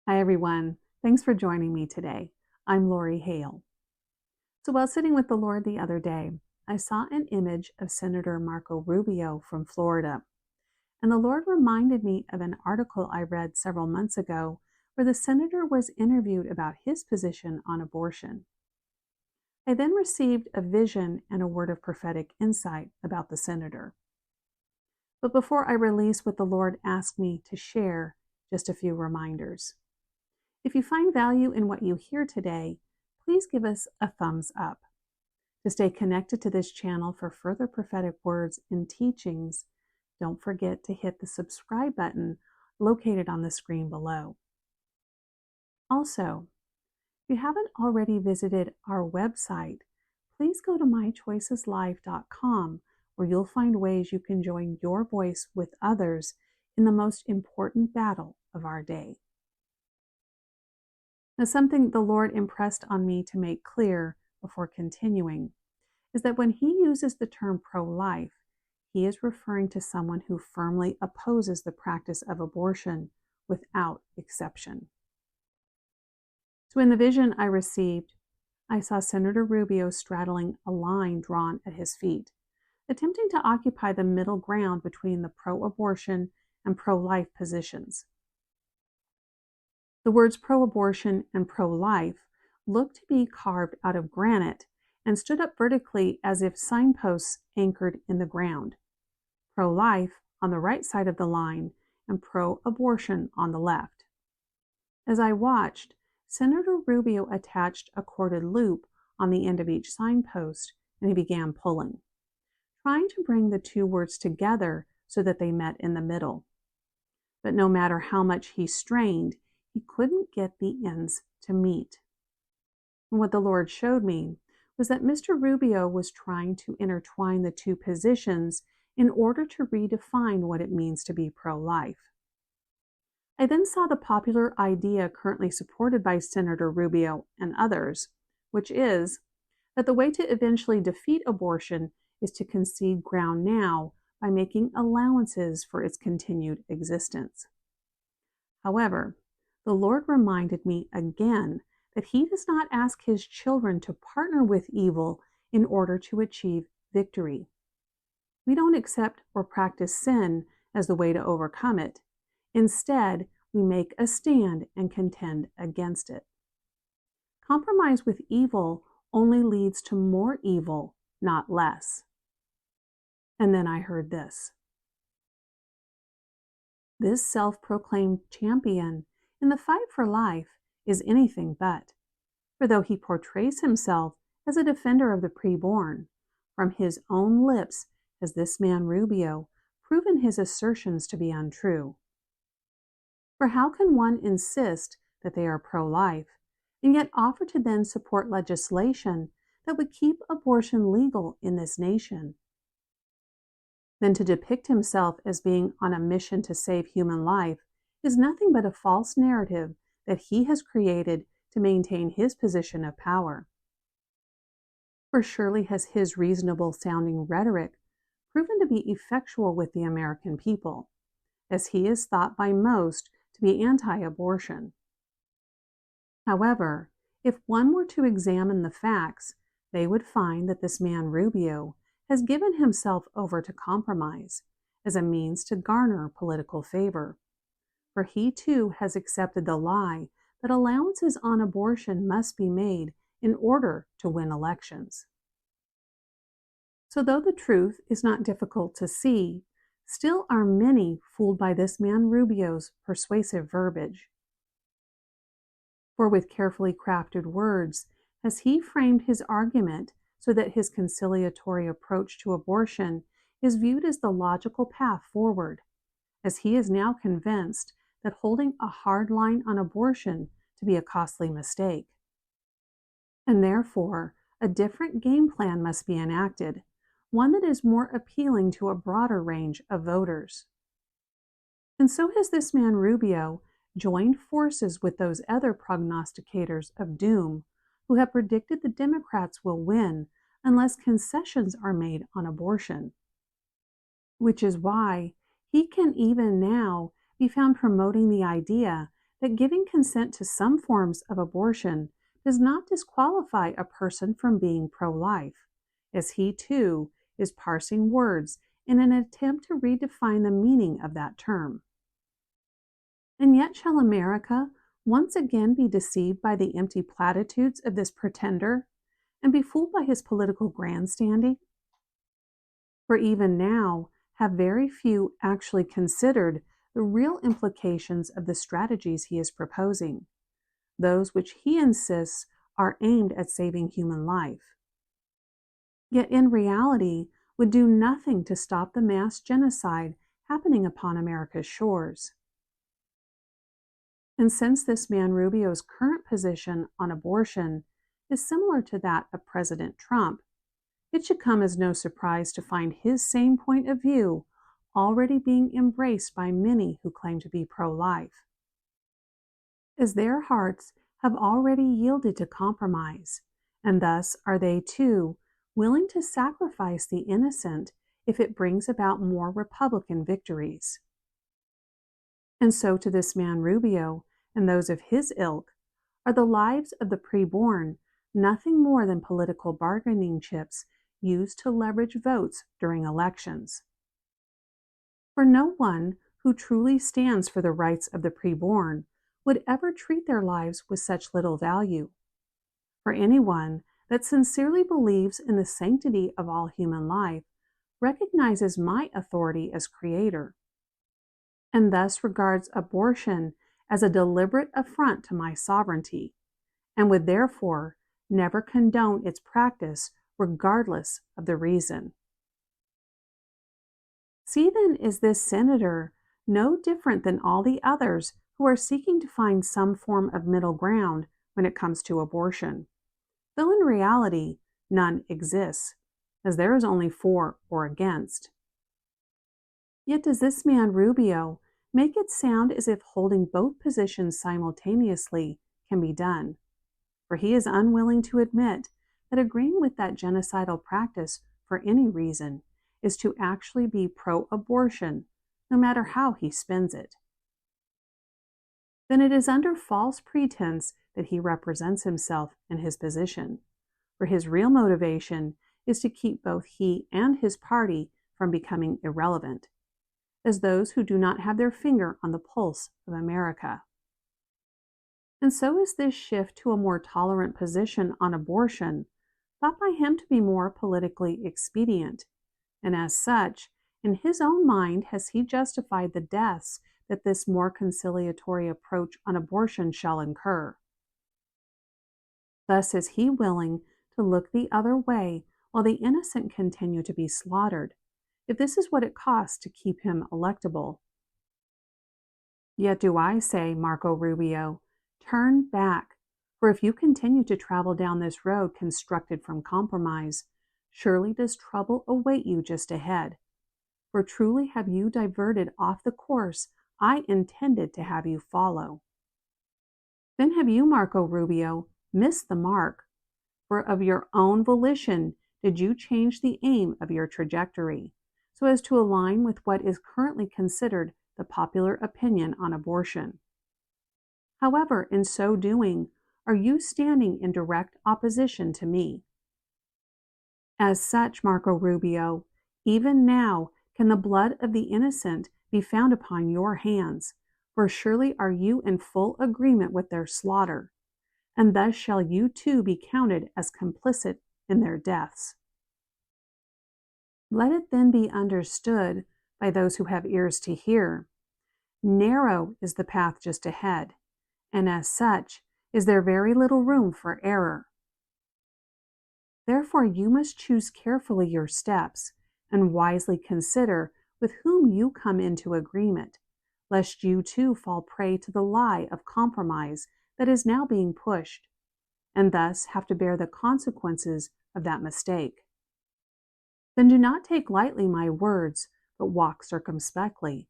Hi, everyone. Thanks for joining me today. I'm Lori Hale. So, while sitting with the Lord the other day, I saw an image of Senator Marco Rubio from Florida. And the Lord reminded me of an article I read several months ago where the senator was interviewed about his position on abortion. I then received a vision and a word of prophetic insight about the senator. But before I release what the Lord asked me to share, just a few reminders. If you find value in what you hear today, please give us a thumbs up. To stay connected to this channel for further prophetic words and teachings, don't forget to hit the subscribe button located on the screen below. Also, if you haven't already visited our website, please go to mychoiceslive.com where you'll find ways you can join your voice with others in the most important battle of our day. Now, something the Lord impressed on me to make clear before continuing is that when he uses the term pro-life, he is referring to someone who firmly opposes the practice of abortion without exception. So in the vision I received, I saw Senator Rubio straddling a line drawn at his feet, attempting to occupy the middle ground between the pro-abortion and pro-life positions. The words pro-abortion and pro-life looked to be carved out of granite and stood up vertically as if signposts anchored in the ground. Pro-life on the right side of the line and pro-abortion on the left. As I watched, Senator Rubio attached a corded loop on the end of each signpost and he began pulling, trying to bring the two words together so that they met in the middle. But no matter how much he strained, he couldn't get the ends to meet. And what the Lord showed me was that Mr. Rubio was trying to intertwine the two positions in order to redefine what it means to be pro-life. I then saw the popular idea currently supported by Senator Rubio and others, which is that the way to eventually defeat abortion is to concede ground now by making allowances for its continued existence. However, the Lord reminded me again that he does not ask his children to partner with evil in order to achieve victory. We don't accept or practice sin as the way to overcome it. Instead, we make a stand and contend against it. Compromise with evil only leads to more evil, not less. And then I heard this. This self-proclaimed champion in the fight for life is anything but. For though he portrays himself as a defender of the preborn, from his own lips has this man Rubio proven his assertions to be untrue. For how can one insist that they are pro-life and yet offer to then support legislation that would keep abortion legal in this nation? Then to depict himself as being on a mission to save human life is nothing but a false narrative that he has created to maintain his position of power. For surely has his reasonable-sounding rhetoric proven to be effectual with the American people, as he is thought by most to be anti-abortion. However, if one were to examine the facts, they would find that this man Rubio has given himself over to compromise as a means to garner political favor. For he too has accepted the lie that allowances on abortion must be made in order to win elections. So though the truth is not difficult to see, still are many fooled by this man Rubio's persuasive verbiage. For with carefully crafted words has he framed his argument so that his conciliatory approach to abortion is viewed as the logical path forward, as he is now convinced that holding a hard line on abortion to be a costly mistake. And therefore, a different game plan must be enacted, one that is more appealing to a broader range of voters. And so has this man Rubio joined forces with those other prognosticators of doom who have predicted the Democrats will win unless concessions are made on abortion. Which is why he can even now be found promoting the idea that giving consent to some forms of abortion does not disqualify a person from being pro-life, as he too is parsing words in an attempt to redefine the meaning of that term. And yet, shall America once again be deceived by the empty platitudes of this pretender and be fooled by his political grandstanding? For even now, have very few actually considered the real implications of the strategies he is proposing, those which he insists are aimed at saving human life, yet in reality would do nothing to stop the mass genocide happening upon America's shores. And since this man Rubio's current position on abortion is similar to that of President Trump, it should come as no surprise to find his same point of view already being embraced by many who claim to be pro-life, as their hearts have already yielded to compromise, and thus are they too willing to sacrifice the innocent if it brings about more Republican victories. And so to this man Rubio and those of his ilk are the lives of the preborn nothing more than political bargaining chips used to leverage votes during elections. For no one who truly stands for the rights of the preborn would ever treat their lives with such little value. For anyone that sincerely believes in the sanctity of all human life recognizes my authority as creator, and thus regards abortion as a deliberate affront to my sovereignty, and would therefore never condone its practice regardless of the reason. See then, is this senator no different than all the others who are seeking to find some form of middle ground when it comes to abortion, though in reality none exists, as there is only for or against. Yet does this man Rubio make it sound as if holding both positions simultaneously can be done, for he is unwilling to admit that agreeing with that genocidal practice for any reason is to actually be pro-abortion, no matter how he spins it. Then it is under false pretense that he represents himself and his position, for his real motivation is to keep both he and his party from becoming irrelevant, as those who do not have their finger on the pulse of America. And so is this shift to a more tolerant position on abortion thought by him to be more politically expedient, and as such, in his own mind has he justified the deaths that this more conciliatory approach on abortion shall incur. Thus is he willing to look the other way while the innocent continue to be slaughtered, if this is what it costs to keep him electable. Yet do I say, Marco Rubio, turn back, for if you continue to travel down this road constructed from compromise, surely does trouble await you just ahead. For truly have you diverted off the course I intended to have you follow. Then have you, Marco Rubio, missed the mark, for of your own volition did you change the aim of your trajectory, so as to align with what is currently considered the popular opinion on abortion. However, in so doing, are you standing in direct opposition to me. As such, Marco Rubio, even now can the blood of the innocent be found upon your hands, for surely are you in full agreement with their slaughter, and thus shall you too be counted as complicit in their deaths. Let it then be understood by those who have ears to hear, narrow is the path just ahead, and as such is there very little room for error. Therefore you must choose carefully your steps, and wisely consider with whom you come into agreement, lest you too fall prey to the lie of compromise that is now being pushed, and thus have to bear the consequences of that mistake. Then do not take lightly my words, but walk circumspectly,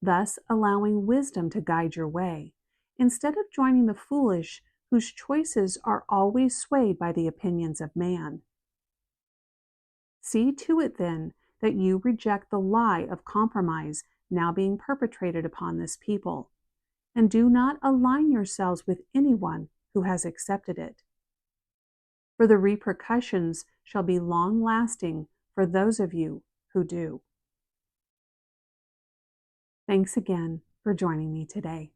thus allowing wisdom to guide your way, instead of joining the foolish whose choices are always swayed by the opinions of man. See to it then that you reject the lie of compromise now being perpetrated upon this people, and do not align yourselves with anyone who has accepted it. For the repercussions shall be long-lasting for those of you who do. Thanks again for joining me today.